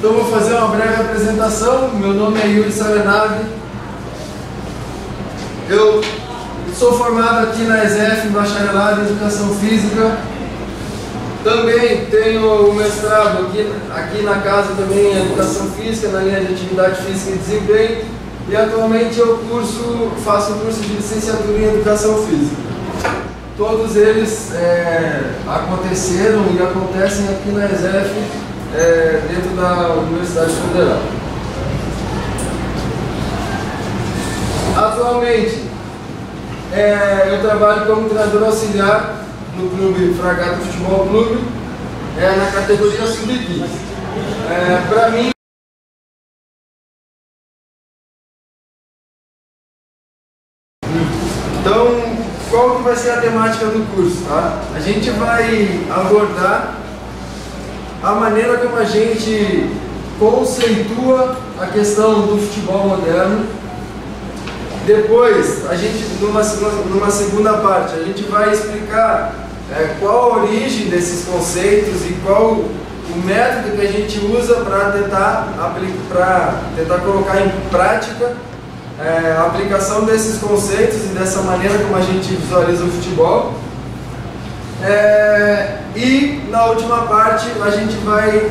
Então vou fazer uma breve apresentação. Meu nome é Yuri Salenave. Eu sou formado aqui na ESEF, bacharelado em Educação Física. Também tenho o mestrado aqui na casa também em Educação Física, na linha de Atividade Física e Desempenho. E atualmente eu faço o curso de licenciatura em Educação Física. Todos eles aconteceram e acontecem aqui na ESEF, dentro da Universidade Federal. Atualmente, eu trabalho como treinador auxiliar no Clube Fragata Futebol Clube, na categoria Sub-15. Para mim, então, qual que vai ser a temática do curso? Tá? A gente vai abordar a maneira como a gente conceitua a questão do futebol moderno. Depois, a gente, numa segunda parte, a gente vai explicar qual a origem desses conceitos e qual o método que a gente usa para tentar colocar em prática a aplicação desses conceitos e dessa maneira como a gente visualiza o futebol. E na última parte a gente vai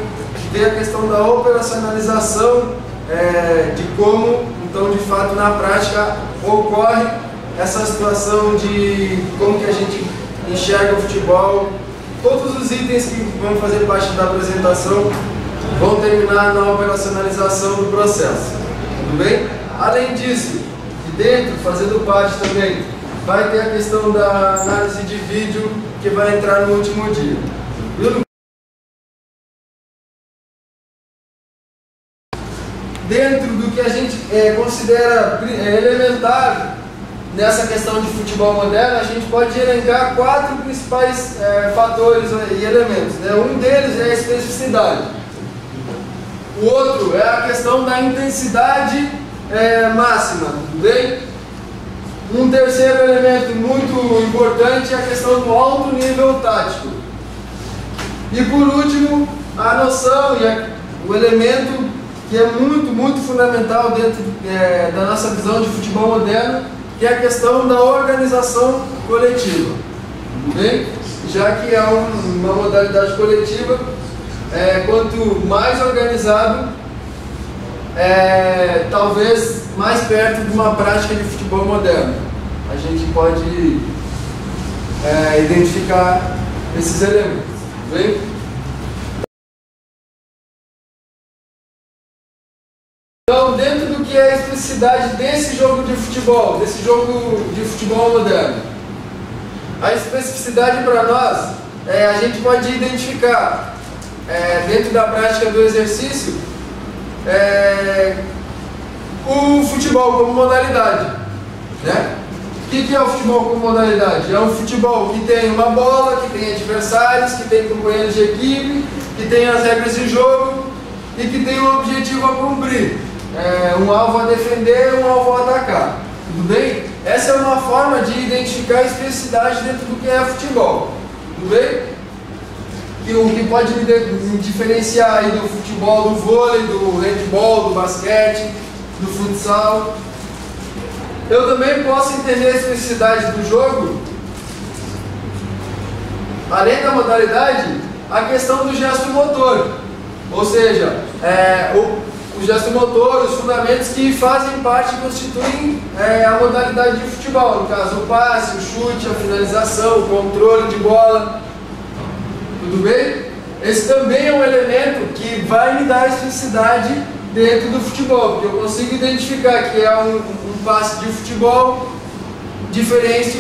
ver a questão da operacionalização de como, então, de fato, na prática ocorre essa situação de como que a gente enxerga o futebol. Todos os itens que vão fazer parte da apresentação vão terminar na operacionalização do processo. Tudo bem? Além disso, de dentro, fazendo parte também, vai ter a questão da análise de vídeo que vai entrar no último dia. Dentro do que a gente considera elementar nessa questão de futebol moderno, a gente pode elencar 4 principais fatores e elementos. Um deles é a especificidade. O outro é a questão da intensidade máxima, tudo bem? Um terceiro elemento muito importante é a questão do alto nível tático. E por último, a noção e o elemento que é muito fundamental dentro da nossa visão de futebol moderno, que é a questão da organização coletiva. Tudo bem? Já que é uma modalidade coletiva, quanto mais organizado, talvez mais perto de uma prática de futebol moderno. A gente pode identificar esses elementos. Tudo bem? Então, dentro do que é a especificidade desse jogo de futebol moderno, a especificidade para nós, a gente pode identificar, dentro da prática do exercício, o futebol como modalidade, né? O que é o futebol como modalidade? É um futebol que tem uma bola, que tem adversários, que tem companheiros de equipe, que tem as regras de jogo e que tem um objetivo a cumprir. Um alvo a defender e um alvo a atacar. Tudo bem? Essa é uma forma de identificar a especificidade dentro do que é futebol. Tudo bem? O que pode me diferenciar aí do futebol, do vôlei, do handball, do basquete, do futsal. Eu também posso entender a especificidade do jogo, além da modalidade, a questão do gesto motor. Ou seja, o gesto motor, os fundamentos que fazem parte e constituem a modalidade de futebol. No caso, o passe, o chute, a finalização, o controle de bola. Tudo bem? Esse também é um elemento que vai me dar a especificidade dentro do futebol, porque eu consigo identificar que é um passe de futebol diferente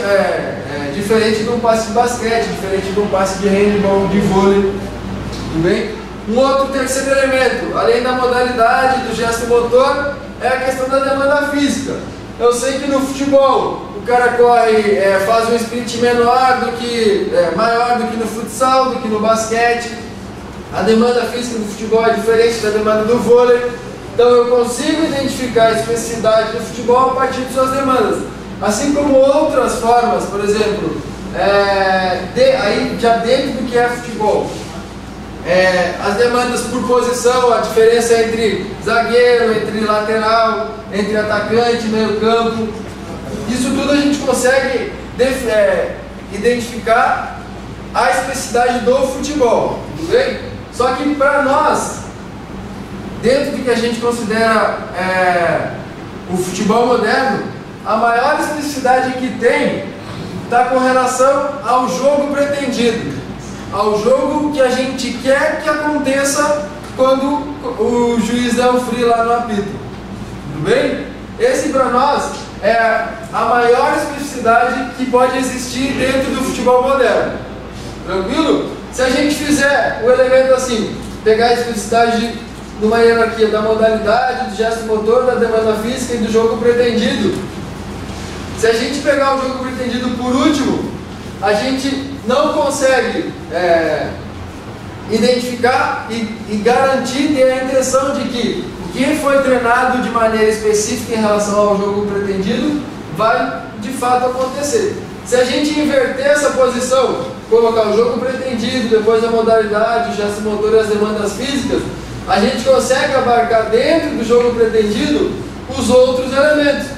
de um passe de basquete, diferente de um passe de handball, de vôlei. Tudo bem? Um outro terceiro elemento, além da modalidade, do gesto motor, é a questão da demanda física. Eu sei que no futebol o cara corre, faz um sprint maior do que no futsal, do que no basquete. A demanda física do futebol é diferente da demanda do vôlei. Então eu consigo identificar a especificidade do futebol a partir de suas demandas. Assim como outras formas, por exemplo, aí já dentro do que é futebol. as demandas por posição, a diferença entre zagueiro, entre lateral, entre atacante, meio campo. Isso tudo a gente consegue identificar a especificidade do futebol, tudo bem? Só que para nós, dentro do que a gente considera o futebol moderno, a maior especificidade que tem está com relação ao jogo pretendido, ao jogo que a gente quer que aconteça quando o juiz der um free lá no apito, tudo bem? Esse para nós é a maior especificidade que pode existir dentro do futebol moderno, tranquilo? Se a gente fizer o elemento assim, pegar a especificidade numa hierarquia da modalidade, do gesto motor, da demanda física e do jogo pretendido, se a gente pegar o jogo pretendido por último, a gente não consegue identificar e garantir, ter a impressão de que o que foi treinado de maneira específica em relação ao jogo pretendido vai de fato acontecer. Se a gente inverter essa posição, colocar o jogo pretendido, depois a modalidade, o gesto motor e as demandas físicas, a gente consegue abarcar dentro do jogo pretendido os outros elementos.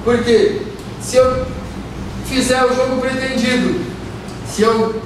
Porque se eu fizer o jogo pretendido, se eu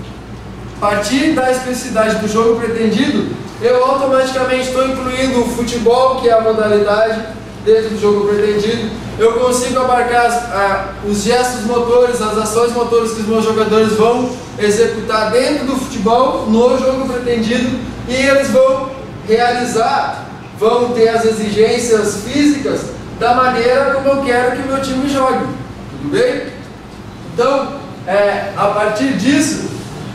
partir da especificidade do jogo pretendido, eu automaticamente estou incluindo o futebol, que é a modalidade, dentro do jogo pretendido. Eu consigo abarcar os gestos motores, as ações motores que os meus jogadores vão executar dentro do futebol, no jogo pretendido, e eles vão realizar, vão ter as exigências físicas da maneira como eu quero que o meu time jogue, tudo bem? Então, a partir disso,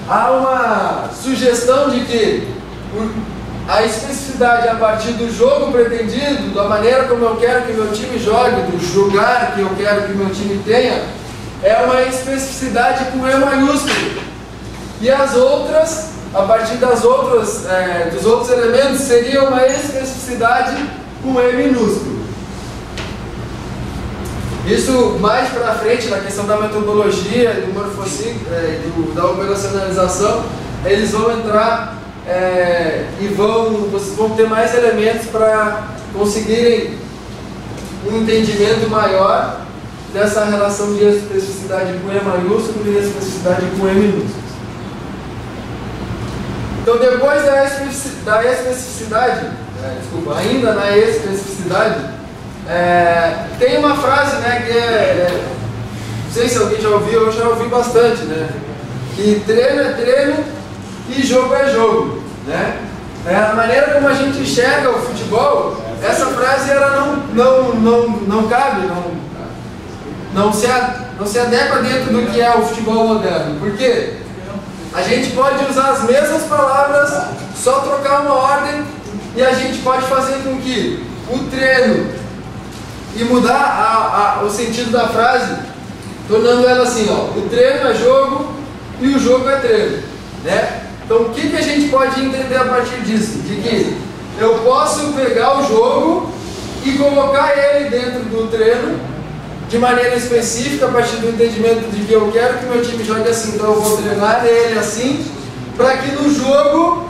há uma sugestão de que a especificidade a partir do jogo pretendido, da maneira como eu quero que meu time jogue, do jogar que eu quero que meu time tenha, é uma especificidade com E maiúsculo. E as outras, a partir dos outros elementos, seria uma especificidade com E minúsculo. Isso mais para frente, na questão da metodologia, do morfociclo, da operacionalização, eles vão entrar e vocês vão ter mais elementos para conseguirem um entendimento maior dessa relação de especificidade com E maiúsculo e especificidade com E minúsculo. Então, depois da especificidade, ainda na especificidade, tem uma frase, né, que não sei se alguém já ouviu, eu já ouvi bastante, né, que treino é treino e jogo é jogo, né? A maneira como a gente enxerga o futebol, essa frase ela não cabe, não se adequa dentro do que é o futebol moderno. Por quê? A gente pode usar as mesmas palavras, só trocar uma ordem, e a gente pode fazer com que o treino e mudar o sentido da frase, tornando ela assim, ó, o treino é jogo e o jogo é treino, né? Então, o que a gente pode entender a partir disso? De que eu posso pegar o jogo e colocar ele dentro do treino de maneira específica, a partir do entendimento de que eu quero que meu time jogue assim, então eu vou treinar ele assim, para que no jogo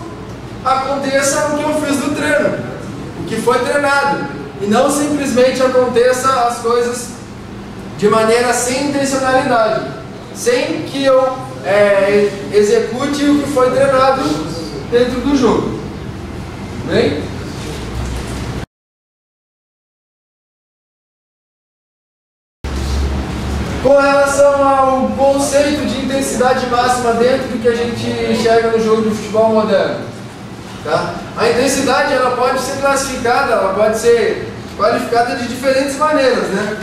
aconteça o que eu fiz no treino, o que foi treinado, e não simplesmente aconteça as coisas de maneira sem intencionalidade, sem que eu execute o que foi treinado dentro do jogo. Bem? Com relação ao conceito de intensidade máxima dentro do que a gente enxerga no jogo de futebol moderno, tá? A intensidade ela pode ser classificada, ela pode ser qualificada de diferentes maneiras, né?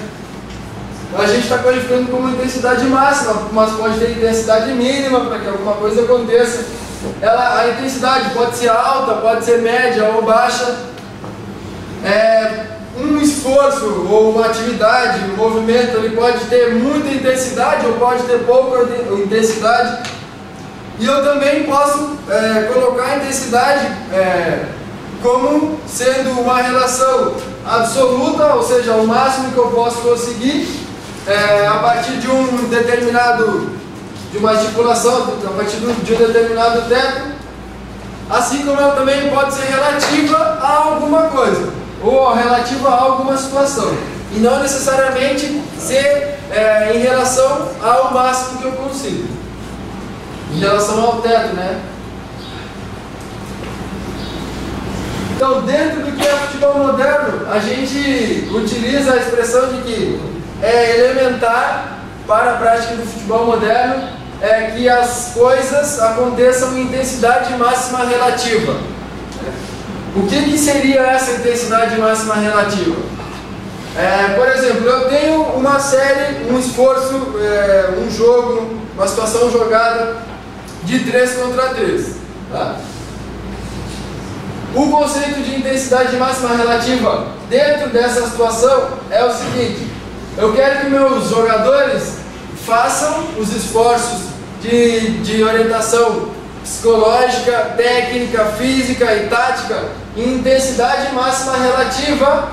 A gente está qualificando como intensidade máxima, mas pode ter intensidade mínima para que alguma coisa aconteça. A intensidade pode ser alta, pode ser média ou baixa. Um esforço ou uma atividade, um movimento, ele pode ter muita intensidade ou pode ter pouca intensidade. E eu também posso colocar a intensidade como sendo uma relação absoluta, ou seja, o máximo que eu posso conseguir a partir de de uma estipulação, a partir de um determinado teto, assim como ela também pode ser relativa a alguma coisa, ou relativa a alguma situação, e não necessariamente ser em relação ao máximo que eu consigo, em relação ao teto, né? Então, dentro do que é futebol moderno, a gente utiliza a expressão de que é elementar para a prática do futebol moderno que as coisas aconteçam em intensidade máxima relativa. O que seria essa intensidade máxima relativa? Por exemplo, eu tenho uma série, um esforço, um jogo, uma situação jogada de 3 contra 3. Tá? O conceito de intensidade máxima relativa dentro dessa situação é o seguinte: eu quero que meus jogadores façam os esforços de orientação psicológica, técnica, física e tática em intensidade máxima relativa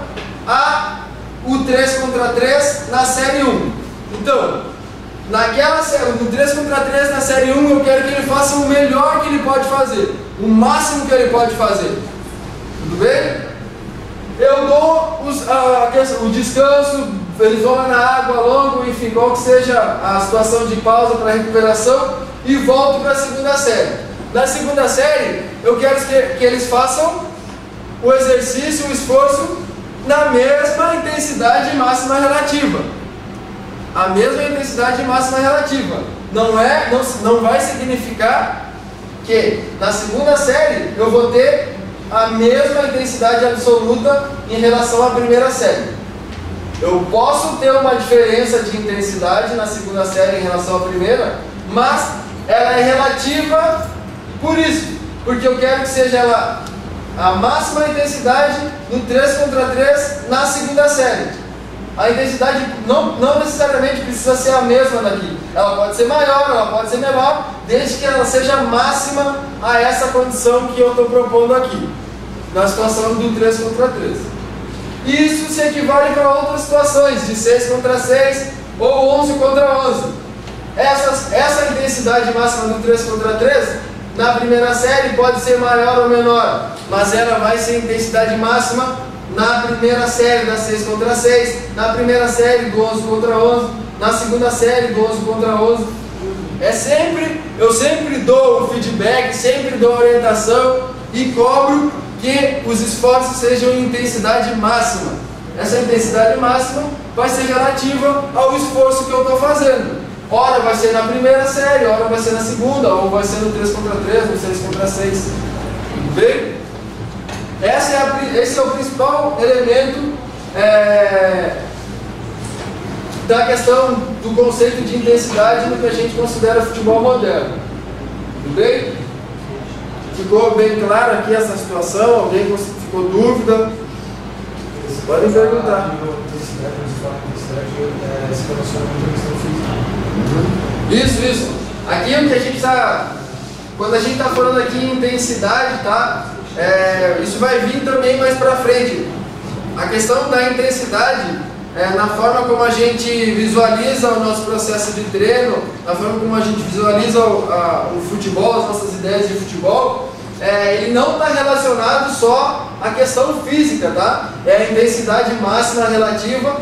a o 3 contra 3 na série 1. Então, naquela série, no 3 contra 3 na série 1, eu quero que ele faça o melhor que ele pode fazer, o máximo que ele pode fazer. Tudo bem? Eu dou o descanso, eles vão lá na água, longo, enfim, qual que seja a situação de pausa para recuperação, e volto para a segunda série. Na segunda série, eu quero que eles façam o exercício, o esforço, na mesma intensidade máxima relativa. A mesma intensidade máxima relativa. Não vai significar que na segunda série eu vou ter a mesma intensidade absoluta em relação à primeira série. Eu posso ter uma diferença de intensidade na segunda série em relação à primeira, mas ela é relativa por isso, porque eu quero que seja ela a máxima intensidade no 3 contra 3 na segunda série. A intensidade não necessariamente precisa ser a mesma daqui. Ela pode ser maior, ela pode ser menor, desde que ela seja máxima a essa condição que eu estou propondo aqui, na situação do 3 contra 3. Isso se equivale para outras situações, de 6 contra 6 ou 11 contra 11. Essa intensidade máxima do 3 contra 3 na primeira série pode ser maior ou menor, mas ela vai ser intensidade máxima na primeira série da 6 contra 6, na primeira série do 11 contra 11, na segunda série do 11 contra 11. Eu sempre dou o feedback, sempre dou a orientação e cobro que os esforços sejam em intensidade máxima. Essa intensidade máxima vai ser relativa ao esforço que eu estou fazendo. Ora vai ser na primeira série, ora vai ser na segunda, ou vai ser no 3 contra 3, no 6 contra 6. Tudo bem? Esse é o principal elemento da questão do conceito de intensidade no que a gente considera futebol moderno. Tudo bem? Ficou bem claro aqui essa situação? Alguém ficou dúvida? Podem perguntar. Isso. Aqui o que a gente está... Quando a gente está falando aqui em intensidade, tá? Isso vai vir também mais para frente. A questão da intensidade, na forma como a gente visualiza o nosso processo de treino, na forma como a gente visualiza o futebol, as nossas ideias de futebol, ele não está relacionado só à questão física, tá? É a intensidade máxima relativa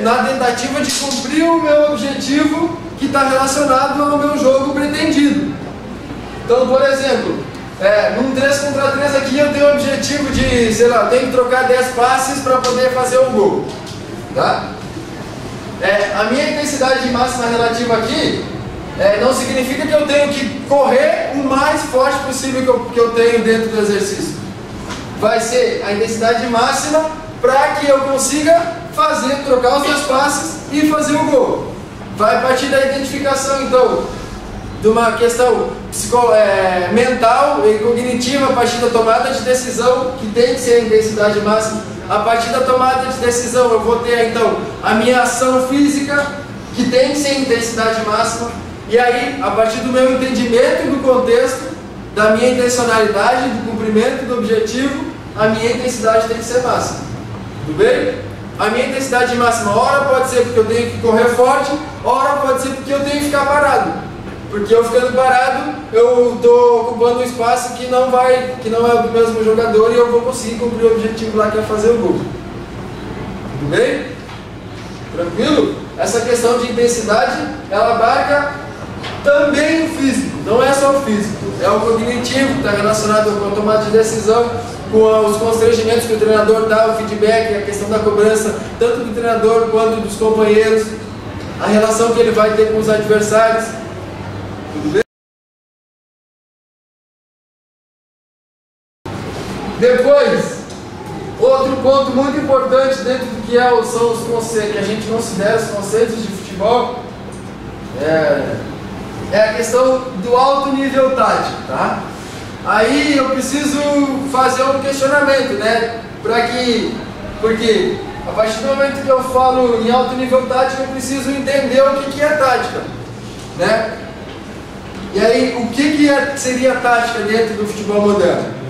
na tentativa de cumprir o meu objetivo que está relacionado ao meu jogo pretendido. Então, por exemplo, num 3 contra 3 aqui eu tenho o objetivo de, sei lá, tenho que trocar 10 passes para poder fazer o gol. Tá? A minha intensidade máxima relativa aqui não significa que eu tenho que correr o mais forte possível que eu tenho dentro do exercício. Vai ser a intensidade máxima para que eu consiga trocar os 10 passes e fazer o gol. Vai partir da identificação, então, de uma questão mental e cognitiva, a partir da tomada de decisão, que tem que ser a intensidade máxima. A partir da tomada de decisão eu vou ter, então, a minha ação física, que tem que ser a intensidade máxima. E aí, a partir do meu entendimento do contexto, da minha intencionalidade, do cumprimento do objetivo, a minha intensidade tem que ser máxima. Tudo bem? A minha intensidade máxima, ora pode ser porque eu tenho que correr forte, ora pode ser porque eu tenho que ficar parado. Porque eu ficando parado, eu estou ocupando um espaço que não é do mesmo jogador e eu vou conseguir cumprir o objetivo lá que é fazer o gol. Tudo bem? Tranquilo? Essa questão de intensidade, ela abarca também o físico, não é só o físico, é o cognitivo, que está relacionado com a tomada de decisão, com os constrangimentos que o treinador dá, o feedback, a questão da cobrança, tanto do treinador quanto dos companheiros, a relação que ele vai ter com os adversários. Tudo bem? Depois, outro ponto muito importante dentro do que são os conceitos, que a gente considera os conceitos de futebol, é a questão do alto nível tático, tá? Aí eu preciso fazer um questionamento, né? Porque a partir do momento que eu falo em alto nível tático, eu preciso entender o que é tática, né? E aí, o que seria tática dentro do futebol moderno?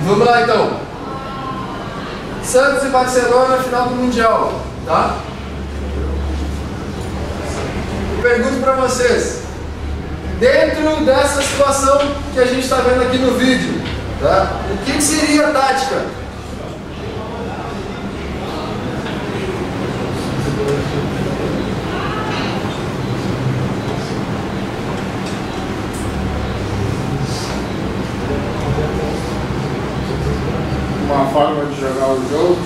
Vamos lá então. Santos e Barcelona, final do Mundial, tá? Eu pergunto para vocês, dentro dessa situação que a gente está vendo aqui no vídeo, tá? O que seria tática? Uma forma de jogar o jogo.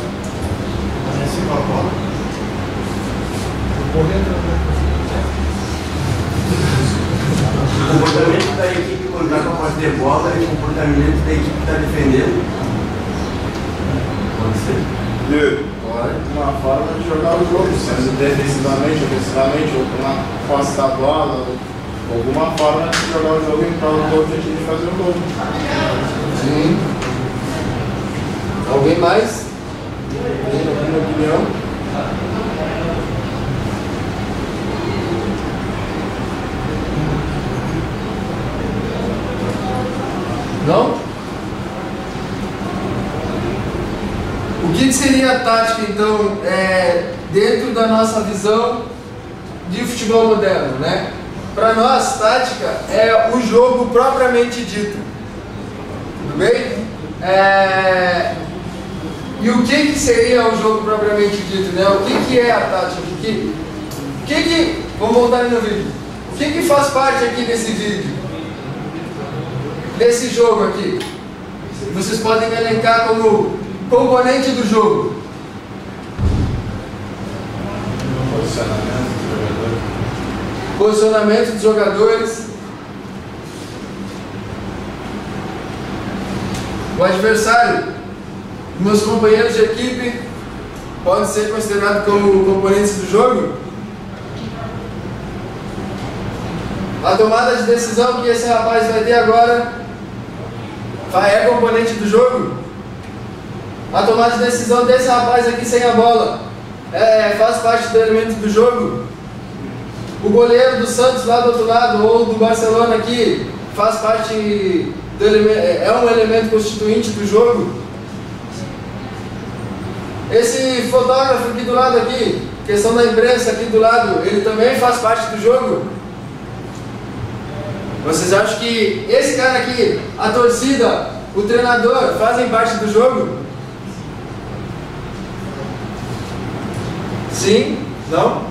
O comportamento da equipe quando está com a posse de bola e o comportamento da equipe que está defendendo. Pode ser? Pode. Uma forma de jogar o jogo, sendo defensivamente, ofensivamente, ou com uma posse da bola, ou alguma forma de jogar o jogo em prol do objetivo de fazer o gol. Sim. Alguém mais? Alguma opinião? Não? O que seria a tática, então, dentro da nossa visão de futebol moderno, né? Para nós, tática é o jogo propriamente dito. Tudo bem? E o que seria o jogo propriamente dito, né? O que é a tática? Vamos voltar no vídeo. O que faz parte aqui desse vídeo? Desse jogo aqui? Vocês podem elencar como componente do jogo. Posicionamento dos jogadores. O adversário, meus companheiros de equipe, podem ser considerados como componentes do jogo. A tomada de decisão que esse rapaz vai ter agora é componente do jogo. A tomada de decisão desse rapaz aqui sem a bola faz parte do elemento do jogo. O goleiro do Santos lá do outro lado, ou do Barcelona aqui, faz parte do elemento, é um elemento constituinte do jogo. Esse fotógrafo aqui do lado aqui, questão da imprensa aqui do lado, ele também faz parte do jogo. Vocês acham que esse cara aqui, a torcida, o treinador, fazem parte do jogo? Sim? Não?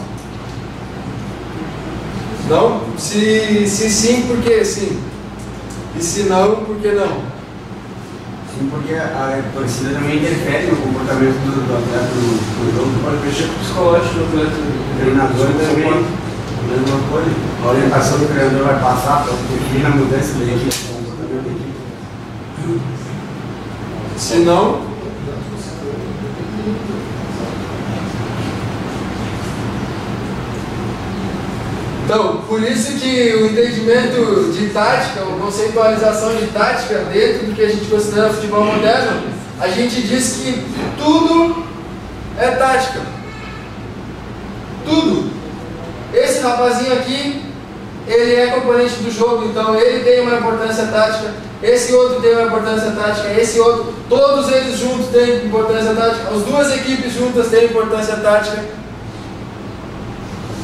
Não? Se sim, por que sim? E se não, por que não? Sim, porque a torcida também interfere no comportamento do atleta do jogo. Pode mexer com o psicológico do atleta. O treinador também, a mesma coisa. A orientação do treinador vai passar para definir a mudança da equipe, o comportamento da equipe. Se não, então, por isso que o entendimento de tática, a conceitualização de tática dentro do que a gente considera futebol moderno, a gente diz que tudo é tática. Tudo. Esse rapazinho aqui ele é componente do jogo, então ele tem uma importância tática, esse outro tem uma importância tática, esse outro, todos eles juntos têm importância tática, as duas equipes juntas têm importância tática.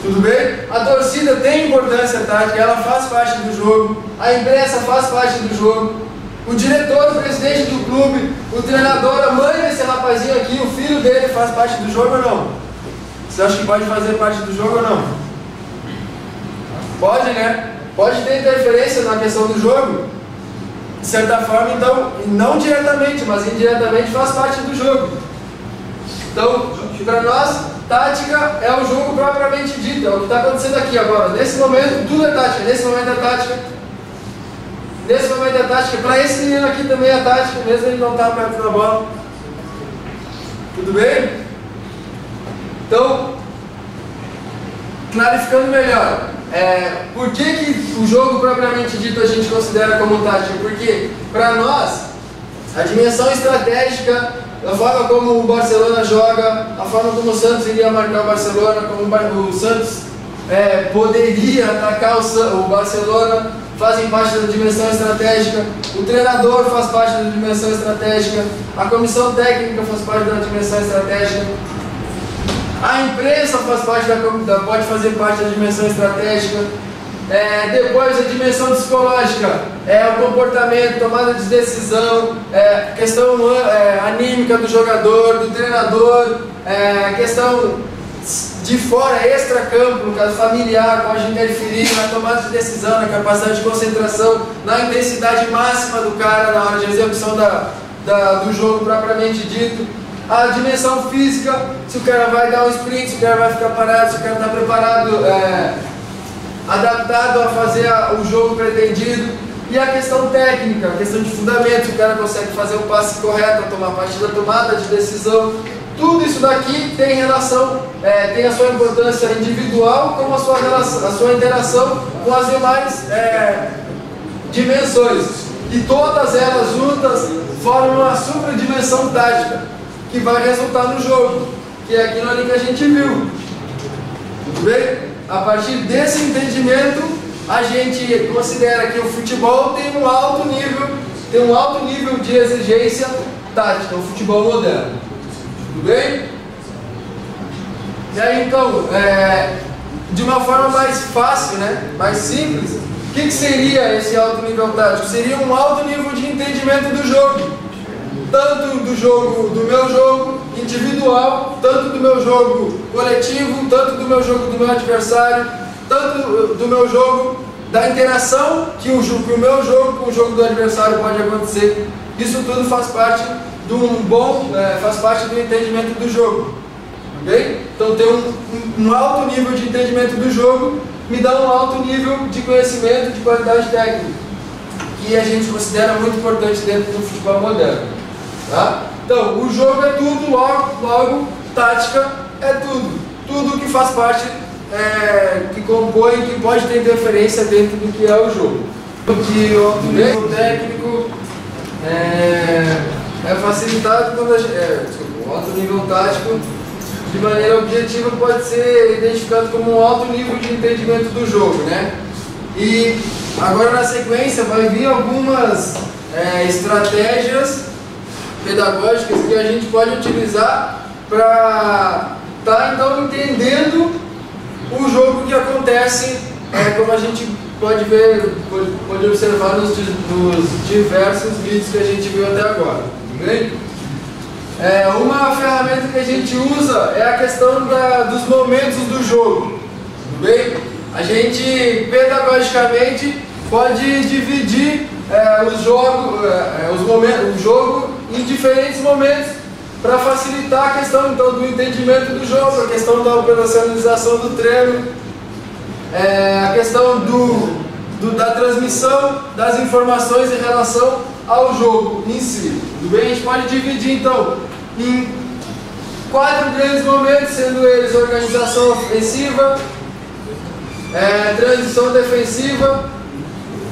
Tudo bem? A torcida tem importância tática, ela faz parte do jogo, a imprensa faz parte do jogo, o diretor, o presidente do clube, o treinador, a mãe desse rapazinho aqui, o filho dele faz parte do jogo ou não? Você acha que pode fazer parte do jogo ou não? Pode, né? Pode ter interferência na questão do jogo, de certa forma, então, não diretamente, mas indiretamente faz parte do jogo. Então, para nós, tática é o jogo propriamente dito, é o que está acontecendo aqui agora. Nesse momento, tudo é tática, nesse momento é tática. Nesse momento é tática, para esse menino aqui também é tática, mesmo ele não estar perto da bola. Tudo bem? Então, clarificando melhor, por que o jogo propriamente dito a gente considera como tática? Porque, para nós, a dimensão estratégica, a forma como o Barcelona joga, a forma como o Santos iria marcar o Barcelona, como o Santos poderia atacar o Barcelona, fazem parte da dimensão estratégica, o treinador faz parte da dimensão estratégica, a comissão técnica faz parte da dimensão estratégica, a imprensa faz parte pode fazer parte da dimensão estratégica. Depois a dimensão psicológica, o comportamento, tomada de decisão, questão anímica do jogador, do treinador, questão de fora, extra-campo, no caso familiar, pode interferir na tomada de decisão, na capacidade de concentração, na intensidade máxima do cara na hora de execução do jogo propriamente dito. A dimensão física, se o cara vai dar um sprint, se o cara vai ficar parado, se o cara está preparado, adaptado a fazer o jogo pretendido. E a questão técnica, a questão de fundamento, se o cara consegue fazer o passe correto, tomar parte da tomada de decisão. Tudo isso daqui tem relação, tem a sua importância individual, como a sua interação com as demais dimensões. E todas elas juntas formam uma superdimensão tática, que vai resultar no jogo, que é aquilo ali que a gente viu. Tudo bem? A partir desse entendimento, a gente considera que o futebol tem um alto nível de exigência tática, o futebol moderno. Tudo bem? E aí então, de uma forma mais fácil, né? Mais simples, o que seria esse alto nível tático? Seria um alto nível de entendimento do jogo. Tanto do meu jogo individual, tanto do meu jogo coletivo, tanto do meu jogo do meu adversário, tanto do meu jogo, da interação que o meu jogo com o jogo do adversário pode acontecer. Isso tudo faz parte de faz parte do entendimento do jogo. Ok? Então ter um alto nível de entendimento do jogo me dá um alto nível de conhecimento, de qualidade técnica, que a gente considera muito importante dentro do futebol moderno. Tá? Então, o jogo é tudo, logo tática é tudo. Tudo que faz parte, que compõe, que pode ter interferência dentro do que é o jogo. Que o alto nível técnico é facilitado quando o alto nível tático, de maneira objetiva, pode ser identificado como um alto nível de entendimento do jogo, né? E agora na sequência vai vir algumas estratégias pedagógicas que a gente pode utilizar para estar então entendendo o jogo que acontece, como a gente pode ver, pode observar nos diversos vídeos que a gente viu até agora. Tudo bem? Uma ferramenta que a gente usa é a questão dos momentos do jogo. Tudo bem? A gente pedagogicamente pode dividir o jogo em diferentes momentos para facilitar a questão então, do entendimento do jogo, a questão da operacionalização do treino, a questão da transmissão das informações em relação ao jogo em si. Tudo bem? A gente pode dividir então em 4 grandes momentos, sendo eles organização ofensiva, transição defensiva,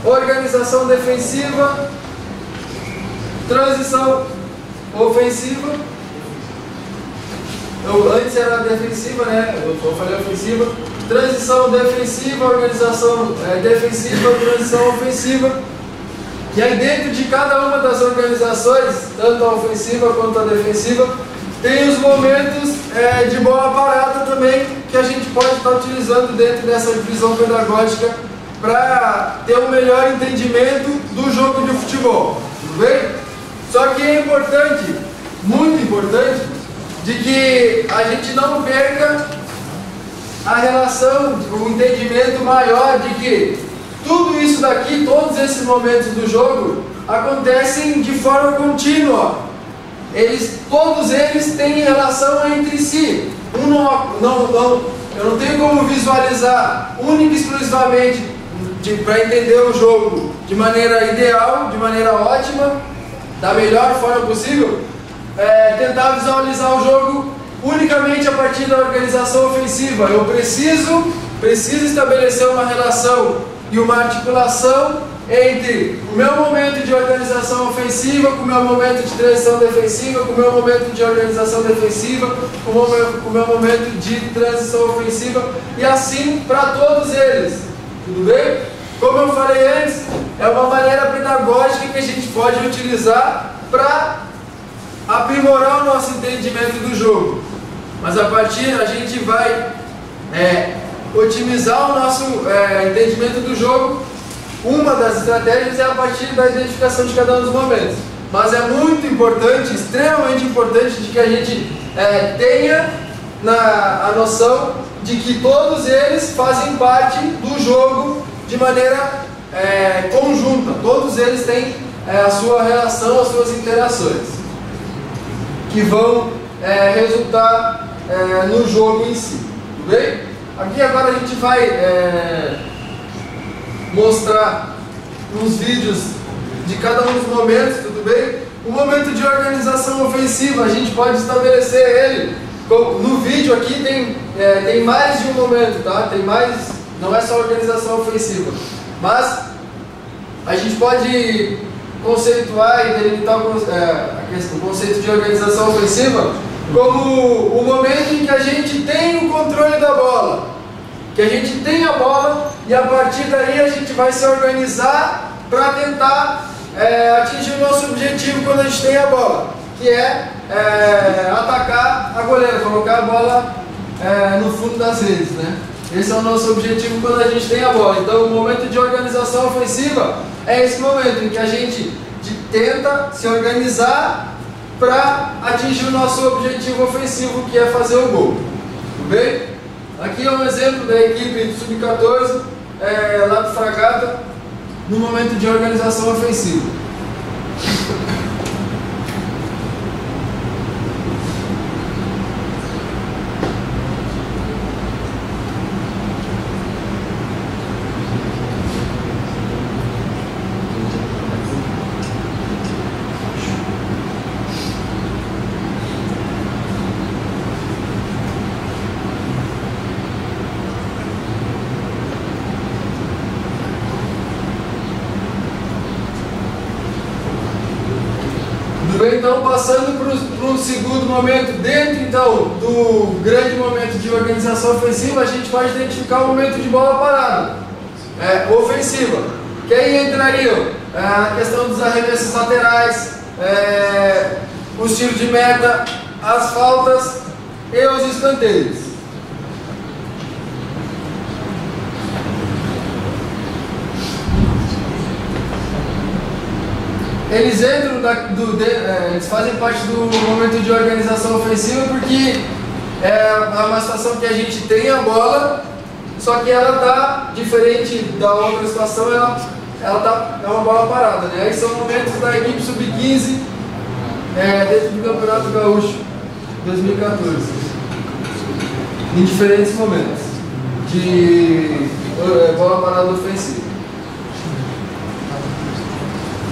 organização defensiva, transição ofensiva Antes era defensiva, né? Eu falei ofensiva. Transição defensiva, organização defensiva, transição ofensiva. E aí dentro de cada uma das organizações, tanto a ofensiva quanto a defensiva, tem os momentos de bola parada também, que a gente pode estar utilizando dentro dessa divisão pedagógica para ter um melhor entendimento do jogo de futebol. Tudo bem? Só que é importante, muito importante, de que a gente não perca a relação, o entendimento maior de que tudo isso daqui, todos esses momentos do jogo, acontecem de forma contínua. Todos eles têm relação entre si. Eu não tenho como visualizar única e exclusivamente para entender o jogo de maneira ideal, de maneira ótima, da melhor forma possível, tentar visualizar o jogo unicamente a partir da organização ofensiva. Eu preciso estabelecer uma relação e uma articulação entre o meu momento de organização ofensiva, com o meu momento de transição defensiva, com o meu momento de organização defensiva, com o meu momento de transição ofensiva, e assim para todos eles. Tudo bem? Como eu falei antes, é uma maneira pedagógica que a gente pode utilizar para aprimorar o nosso entendimento do jogo. Mas a gente vai otimizar o nosso entendimento do jogo. Uma das estratégias é a partir da identificação de cada um dos momentos. Mas é muito importante, extremamente importante, de que a gente tenha a noção de que todos eles fazem parte do jogo de maneira conjunta. Todos eles têm a sua relação, as suas interações, que vão resultar no jogo em si. Tudo bem? Aqui agora a gente vai mostrar uns vídeos de cada um dos momentos, tudo bem? O momento de organização ofensiva, a gente pode estabelecer ele. No vídeo aqui tem mais de um momento, tá? Tem mais, não é só organização ofensiva. Mas a gente pode conceituar e delimitar o conceito de organização ofensiva como o momento em que a gente tem o controle da bola, que a gente tem a bola e a partir daí a gente vai se organizar para tentar atingir o nosso objetivo quando a gente tem a bola, que é atacar a goleira, colocar a bola no fundo das redes, né? Esse é o nosso objetivo quando a gente tem a bola. Então o momento de organização ofensiva é esse momento em que a gente tenta se organizar para atingir o nosso objetivo ofensivo, que é fazer o gol. Tudo bem? Aqui é um exemplo da equipe do Sub-14, lá do Fragata, no momento de organização ofensiva. Então, passando para um segundo momento, dentro então do grande momento de organização ofensiva, a gente pode identificar o momento de bola parada, ofensiva. Que aí entrariam a questão dos arremessos laterais, os tiros de meta, as faltas e os escanteios. Eles entram, eles fazem parte do momento de organização ofensiva porque é uma situação que a gente tem a bola, só que ela está diferente da outra situação, é uma bola parada, né? Aí são momentos da equipe Sub-15 dentro do Campeonato Gaúcho 2014, em diferentes momentos de bola parada ofensiva.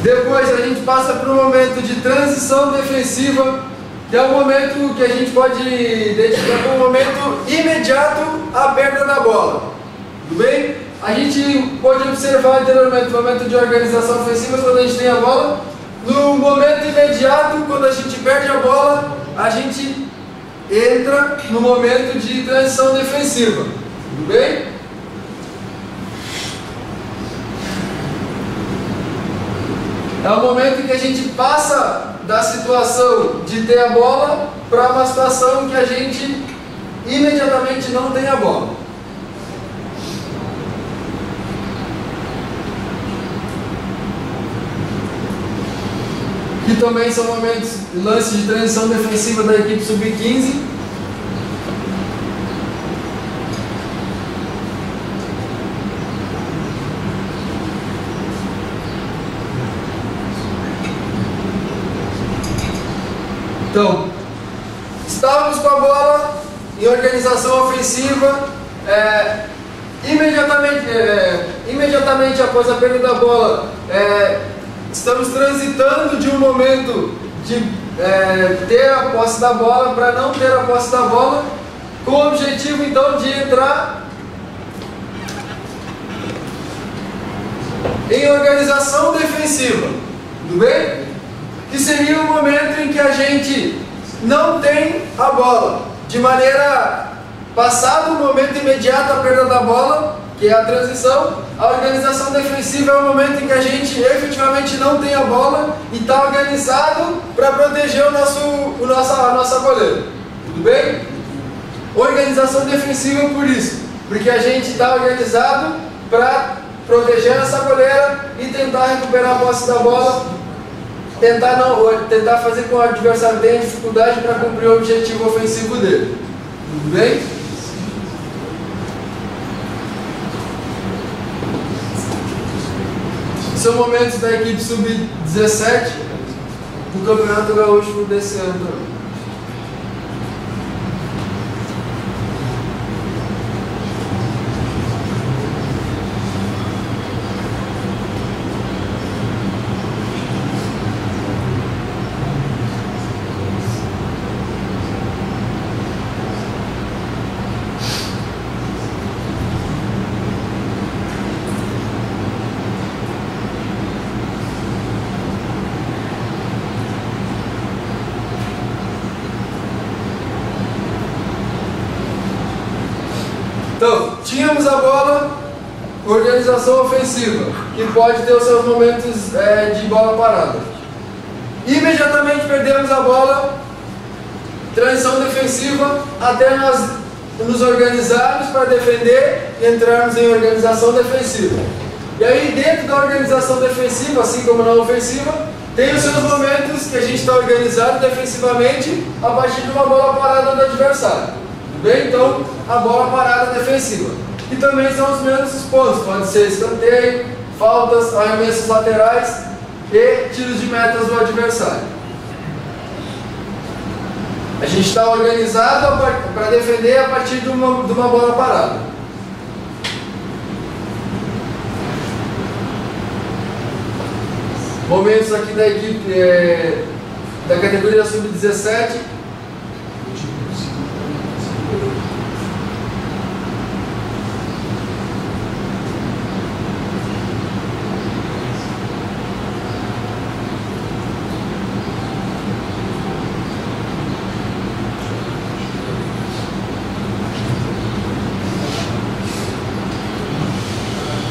Depois a gente passa para o momento de transição defensiva, que é o momento que a gente pode identificar como um momento imediato à perda da bola. Tudo bem? A gente pode observar anteriormente o momento de organização ofensiva quando a gente tem a bola. No momento imediato, quando a gente perde a bola, entra no momento de transição defensiva. Tudo bem? É o momento em que a gente passa da situação de ter a bola para uma situação que a gente imediatamente não tem a bola. Que também são momentos, lances de transição defensiva da equipe sub-15. Então, estávamos com a bola em organização ofensiva, imediatamente após a perda da bola, estamos transitando de um momento de ter a posse da bola para não ter a posse da bola, com o objetivo então de entrar em organização defensiva. Tudo bem? Que seria o momento em que a gente não tem a bola, de maneira passado o momento imediato à perda da bola, que é a transição, a organização defensiva é o momento em que a gente efetivamente não tem a bola e está organizado para proteger a nossa goleira. Tudo bem? Organização defensiva por isso, porque a gente está organizado para proteger essa goleira e tentar recuperar a posse da bola, tentar fazer com que o adversário tenha dificuldade para cumprir o objetivo ofensivo dele. Tudo bem? São momentos da equipe sub-17 do Campeonato Gaúcho desse ano. Então, tínhamos a bola, organização ofensiva, que pode ter os seus momentos de bola parada. Imediatamente perdemos a bola, transição defensiva, até nós nos organizarmos para defender e entrarmos em organização defensiva. E aí, dentro da organização defensiva, assim como na ofensiva, tem os seus momentos que a gente está organizado defensivamente a partir de uma bola parada do adversário. Bem, então, a bola parada defensiva. E também são os mesmos pontos, pode ser escanteio, faltas, arremessos laterais e tiros de metas do adversário. A gente está organizado para defender a partir de uma bola parada. Momentos aqui da equipe da categoria sub-17.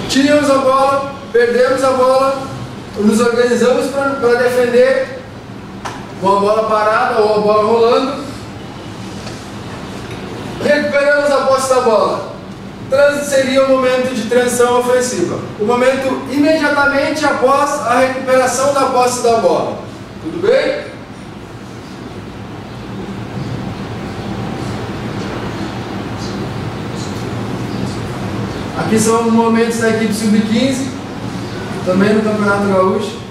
Tínhamos a bola, perdemos a bola, nos organizamos para defender com a bola parada ou a bola rolando, recuperamos a posse da bola. Seria o momento de transição ofensiva, o momento imediatamente após a recuperação da posse da bola. Tudo bem? Aqui são momentos da equipe sub-15, também no Campeonato Gaúcho.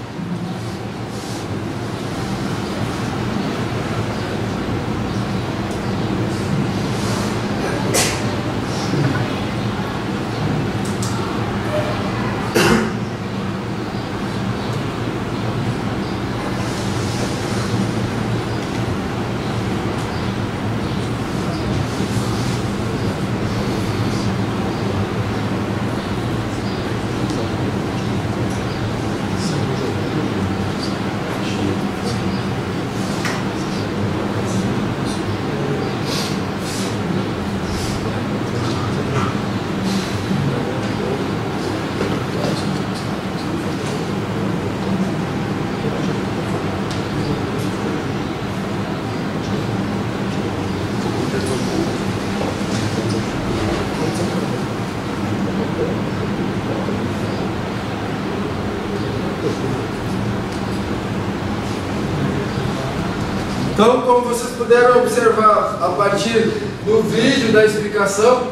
Então, como vocês puderam observar a partir do vídeo da explicação,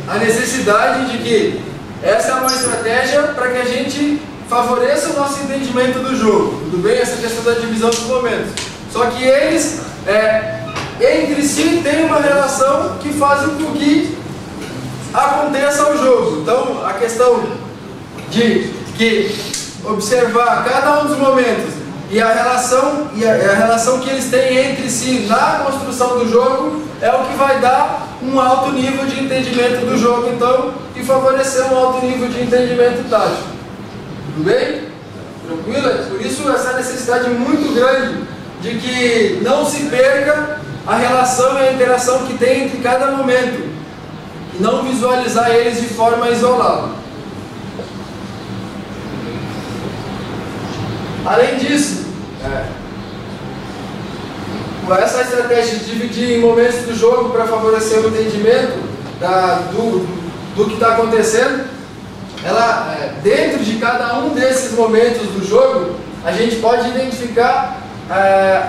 a necessidade de que essa é uma estratégia para que a gente favoreça o nosso entendimento do jogo, tudo bem? Essa questão da divisão dos momentos. Só que eles, entre si, têm uma relação que faz com que aconteça o jogo. Então, a questão de que observar cada um dos momentos e a relação que eles têm entre si na construção do jogo é o que vai dar um alto nível de entendimento do jogo, então, e favorecer um alto nível de entendimento tático. Tudo bem? Tranquilo? Por isso essa necessidade muito grande de que não se perca a relação e a interação que tem entre cada momento e não visualizar eles de forma isolada. Além disso, essa estratégia de dividir em momentos do jogo para favorecer o entendimento do que está acontecendo, ela, dentro de cada um desses momentos do jogo, a gente pode identificar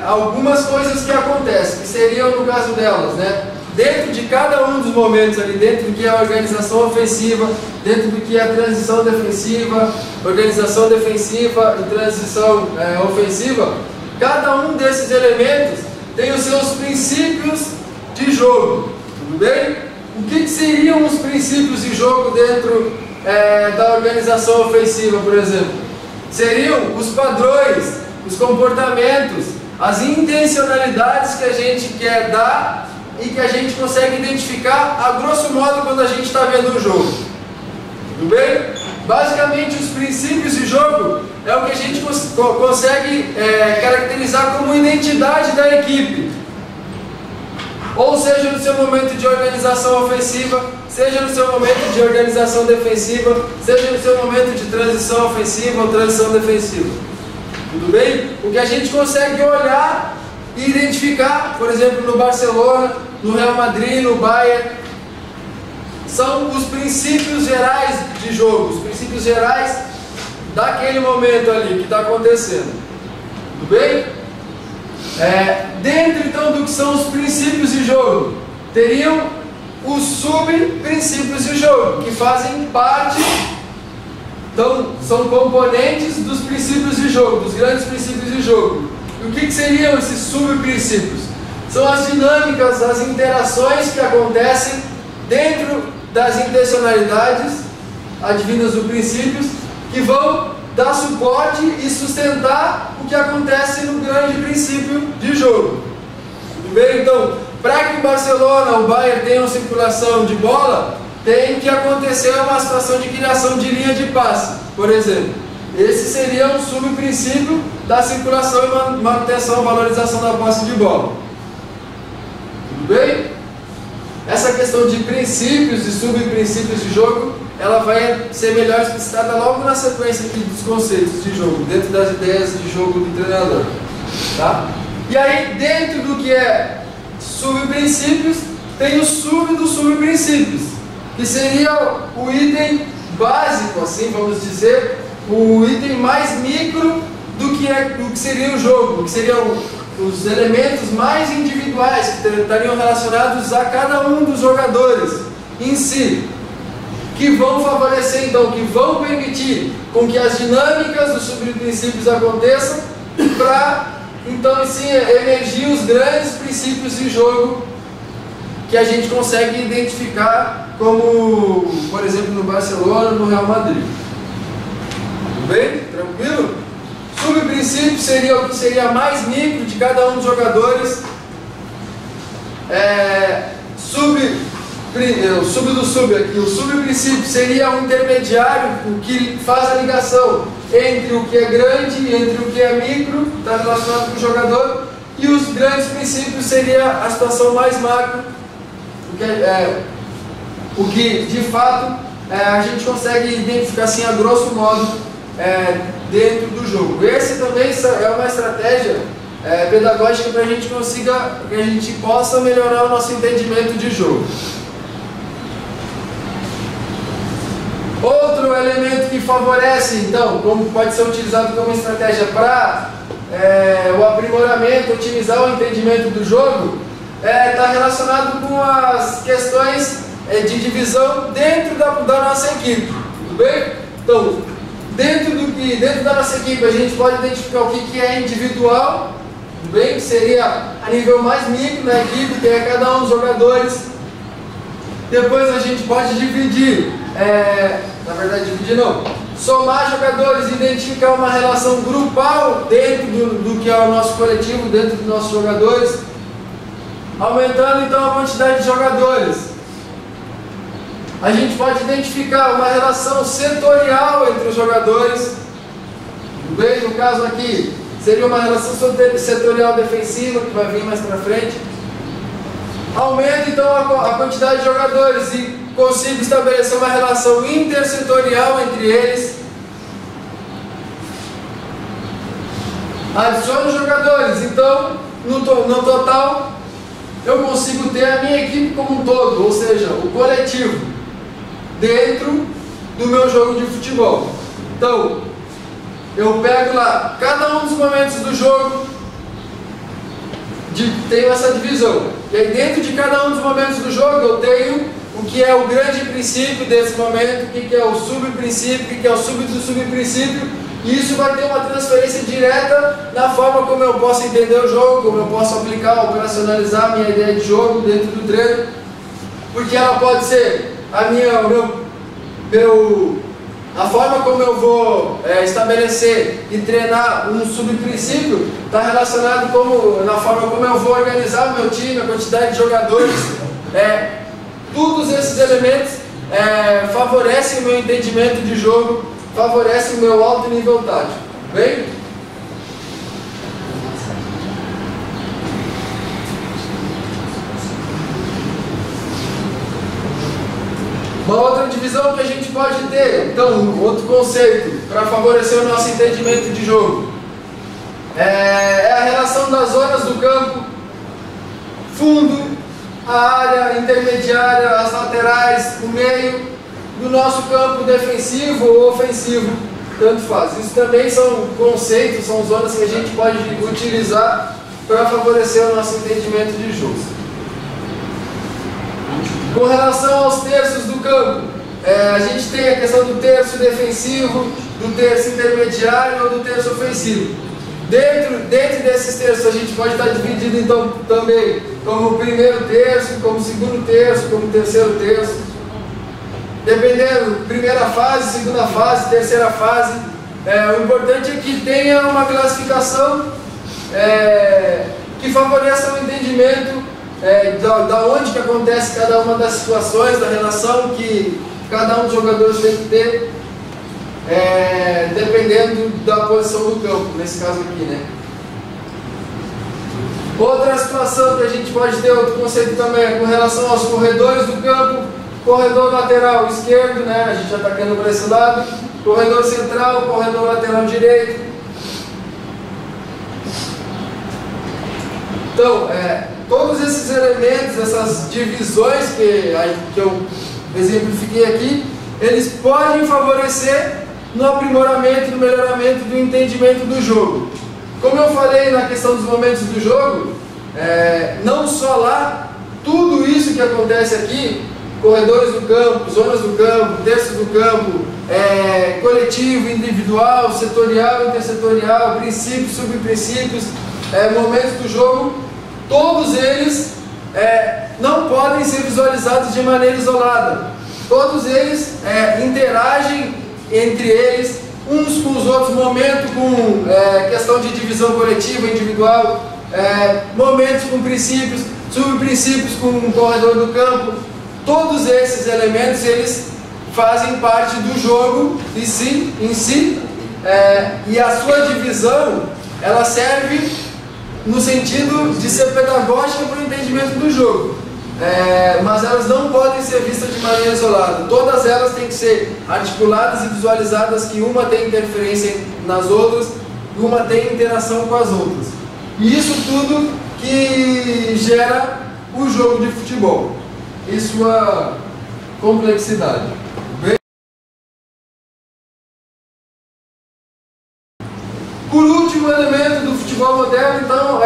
algumas coisas que acontecem, que seriam no caso delas, né? Dentro de cada um dos momentos ali, dentro do que é a organização ofensiva, dentro do que é a transição defensiva, organização defensiva e transição ofensiva, cada um desses elementos tem os seus princípios de jogo, tudo bem? O que seriam os princípios de jogo dentro da organização ofensiva, por exemplo? Seriam os padrões, os comportamentos, as intencionalidades que a gente quer dar e que a gente consegue identificar a grosso modo quando a gente está vendo o jogo. Tudo bem? Basicamente, os princípios de jogo é o que a gente consegue caracterizar como identidade da equipe. Ou seja, no seu momento de organização ofensiva, seja no seu momento de organização defensiva, seja no seu momento de transição ofensiva ou transição defensiva. Tudo bem? O que a gente consegue olhar e identificar, por exemplo, no Barcelona, no Real Madrid, no Bayern, são os princípios gerais de jogo, os princípios gerais daquele momento ali que está acontecendo. Tudo bem? Dentro então do que são os princípios de jogo, teriam os subprincípios de jogo, que fazem parte, então são componentes dos princípios de jogo, dos grandes princípios de jogo. E o que seriam esses subprincípios? São as dinâmicas, as interações que acontecem dentro das intencionalidades advindas do princípios, que vão dar suporte e sustentar o que acontece no grande princípio de jogo. Tudo bem? Então, para que o Barcelona, o Bayern tenham circulação de bola, tem que acontecer uma situação de criação de linha de passe, por exemplo. Esse seria um subprincípio da circulação e manutenção, valorização da posse de bola. Tudo bem? Essa questão de princípios e subprincípios de jogo, ela vai ser melhor explicitada logo na sequência aqui dos conceitos de jogo, dentro das ideias de jogo do treinador. Tá? E aí, dentro do que é subprincípios, tem o sub dos subprincípios, que seria o item básico, assim vamos dizer, o item mais micro do que seria o jogo, que seriam os elementos mais individuais que estariam relacionados a cada um dos jogadores em si, que vão favorecer então, que vão permitir com que as dinâmicas dos subprincípios aconteçam para então assim emergir os grandes princípios de jogo que a gente consegue identificar, como por exemplo no Barcelona, no Real Madrid. Tudo bem? Tranquilo? Subprincípio seria o que seria mais micro de cada um dos jogadores. O sub do sub aqui, o subprincípio seria um intermediário, o que faz a ligação entre o que é grande e entre o que é micro, está relacionado com o jogador, e os grandes princípios seria a situação mais macro, o que de fato a gente consegue identificar assim a grosso modo dentro do jogo. Esse também é uma estratégia pedagógica para que a gente possa melhorar o nosso entendimento de jogo. Outro elemento que favorece, então, como pode ser utilizado como estratégia para o aprimoramento, otimizar o entendimento do jogo, está relacionado com as questões de divisão dentro da nossa equipe, tudo bem? Então, dentro da nossa equipe a gente pode identificar o que é individual, tudo bem? Que seria a nível mais micro na equipe, que é cada um dos jogadores. Depois a gente pode dividir, na verdade dividir não, somar jogadores e identificar uma relação grupal dentro do que é o nosso coletivo, dentro dos nossos jogadores, aumentando então a quantidade de jogadores. A gente pode identificar uma relação setorial entre os jogadores, bem, no caso aqui seria uma relação setorial defensiva, que vai vir mais para frente. Aumento então a quantidade de jogadores e consigo estabelecer uma relação intersetorial entre eles. Adiciono jogadores, então no total eu consigo ter a minha equipe como um todo, ou seja, o coletivo, dentro do meu jogo de futebol. Então, eu pego lá cada um dos momentos do jogo, tenho essa divisão. E aí dentro de cada um dos momentos do jogo eu tenho o que é o grande princípio desse momento, o que é o subprincípio, o que é o subprincípio, e isso vai ter uma transferência direta na forma como eu posso entender o jogo, como eu posso aplicar, operacionalizar a minha ideia de jogo dentro do treino, porque ela pode ser a forma como eu vou estabelecer e treinar um subprincípio está relacionado na forma como eu vou organizar o meu time, a quantidade de jogadores. Todos esses elementos favorecem o meu entendimento de jogo, favorecem o meu alto nível tático. Bem? Uma outra divisão que a gente pode ter, então, outro conceito para favorecer o nosso entendimento de jogo, é a relação das zonas do campo, fundo, a área intermediária, as laterais, o meio do nosso campo defensivo ou ofensivo, tanto faz. Isso também são conceitos, são zonas que a gente pode utilizar para favorecer o nosso entendimento de jogo. Com relação aos terços do campo, a gente tem a questão do terço defensivo, do terço intermediário ou do terço ofensivo. Dentro desses terços a gente pode estar dividido então também como primeiro terço, como segundo terço, como terceiro terço. Dependendo, primeira fase, segunda fase, terceira fase. O importante é que tenha uma classificação que favoreça o entendimento da onde que acontece cada uma das situações, da relação que cada um dos jogadores tem que ter, dependendo da posição do campo, nesse caso aqui, né? Outra situação que a gente pode ter, outro conceito também, é com relação aos corredores do campo, corredor lateral esquerdo, né? A gente já está querendo para esse lado, corredor central, corredor lateral direito. Então, todos esses elementos, essas divisões que eu exemplifiquei aqui, eles podem favorecer no aprimoramento e no melhoramento do entendimento do jogo. Como eu falei na questão dos momentos do jogo, não só lá, tudo isso que acontece aqui, corredores do campo, zonas do campo, terços do campo, coletivo, individual, setorial, intersetorial, princípios, subprincípios, momentos do jogo, todos eles não podem ser visualizados de maneira isolada. Todos eles interagem entre eles, uns com os outros, momento com questão de divisão coletiva, individual, momentos com princípios, subprincípios com o corredor do campo. Todos esses elementos, eles fazem parte do jogo em si, e a sua divisão, ela serve no sentido de ser pedagógica para o entendimento do jogo, mas elas não podem ser vistas de maneira isolada. Todas elas têm que ser articuladas e visualizadas, que uma tem interferência nas outras e uma tem interação com as outras. E isso tudo que gera o jogo de futebol e sua complexidade. Por último elemento do futebol moderno, então,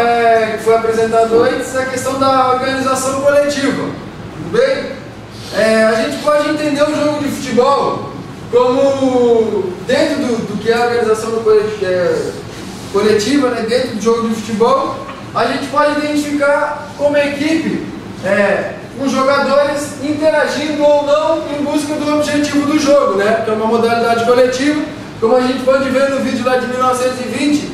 que foi apresentado antes, é a questão da organização coletiva. Tudo bem? A gente pode entender o jogo de futebol como, dentro do que é a organização coletiva, né, dentro do jogo de futebol, a gente pode identificar como equipe com jogadores interagindo ou não em busca do objetivo do jogo, né, que é uma modalidade coletiva. Como a gente pode ver no vídeo lá de 1920,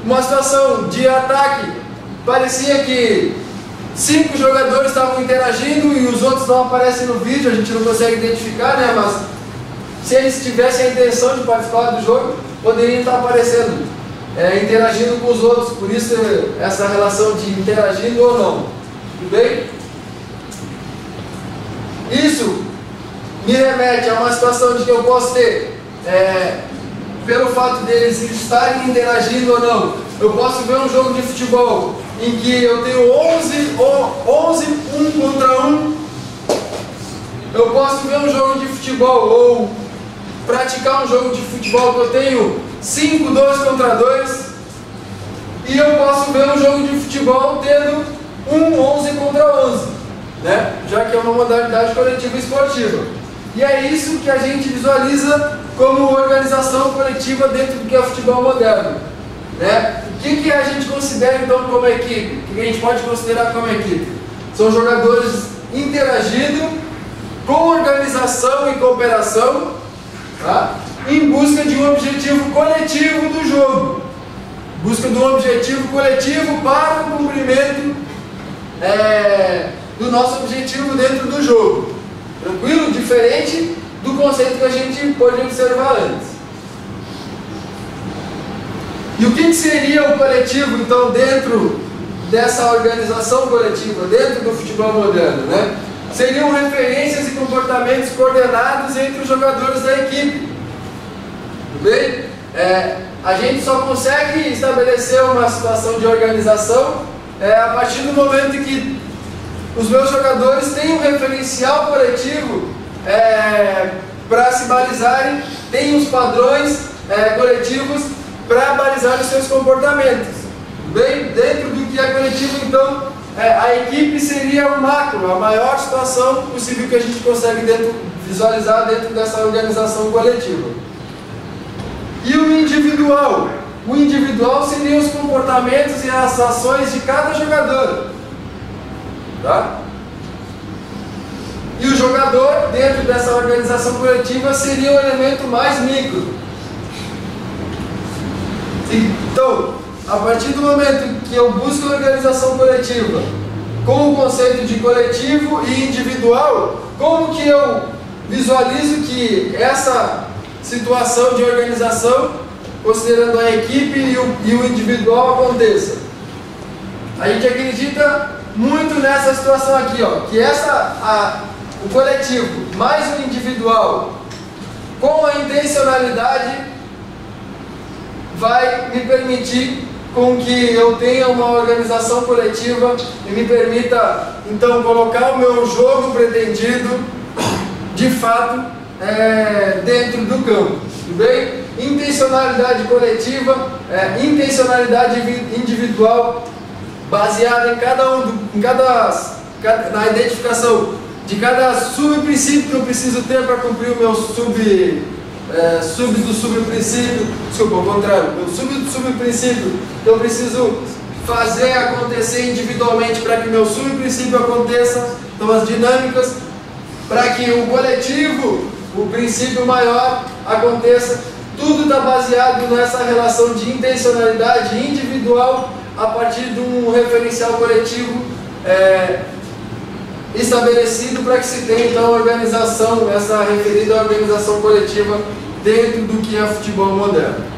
uma situação de ataque, parecia que 5 jogadores estavam interagindo e os outros não aparecem no vídeo, a gente não consegue identificar, né? Mas se eles tivessem a intenção de participar do jogo, poderiam estar aparecendo, interagindo com os outros, por isso essa relação de interagindo ou não. Tudo bem? Isso me remete a uma situação de que eu posso ter, pelo fato deles estarem interagindo ou não, eu posso ver um jogo de futebol em que eu tenho 11 1 contra 1. Eu posso ver um jogo de futebol ou praticar um jogo de futebol que eu tenho 5 2 contra 2. E eu posso ver um jogo de futebol tendo 11 contra 11, né? Já que é uma modalidade coletiva esportiva. E é isso que a gente visualiza como organização coletiva dentro do que é o futebol moderno, né? O que a gente considera então como equipe? O que a gente pode considerar como equipe? São jogadores interagindo com organização e cooperação, tá? Em busca de um objetivo coletivo do jogo. Busca de um objetivo coletivo para o cumprimento do nosso objetivo dentro do jogo. Tranquilo? Diferente do conceito que a gente pôde observar antes. E o que seria o coletivo, então, dentro dessa organização coletiva, dentro do futebol moderno, né? Seriam referências e comportamentos coordenados entre os jogadores da equipe. Tudo bem? A gente só consegue estabelecer uma situação de organização a partir do momento em que os meus jogadores têm um referencial coletivo para se balizarem, têm os padrões coletivos para balizar os seus comportamentos. Bem, dentro do que é coletivo, então, a equipe seria o macro, a maior situação possível que a gente consegue visualizar dentro dessa organização coletiva. E o individual? O individual seriam os comportamentos e as ações de cada jogador. Tá? E o jogador, dentro dessa organização coletiva, seria o elemento mais micro. Então, a partir do momento que eu busco a organização coletiva com o conceito de coletivo e individual, como que eu visualizo que essa situação de organização, considerando a equipe e o individual, aconteça? A gente acredita muito nessa situação aqui, ó, que o coletivo mais o individual com a intencionalidade vai me permitir com que eu tenha uma organização coletiva e me permita, então, colocar o meu jogo pretendido, de fato, dentro do campo. Tudo bem? Intencionalidade coletiva, intencionalidade individual, baseada na identificação de cada subprincípio que eu preciso ter para cumprir o meu subprincípio, desculpa, ao contrário, o subprincípio que eu preciso fazer acontecer individualmente para que o meu subprincípio aconteça, então as dinâmicas, para que o coletivo, o princípio maior, aconteça, tudo está baseado nessa relação de intencionalidade individual a partir de um referencial coletivo estabelecido para que se tenha então a organização, essa referida à organização coletiva dentro do que é futebol moderno.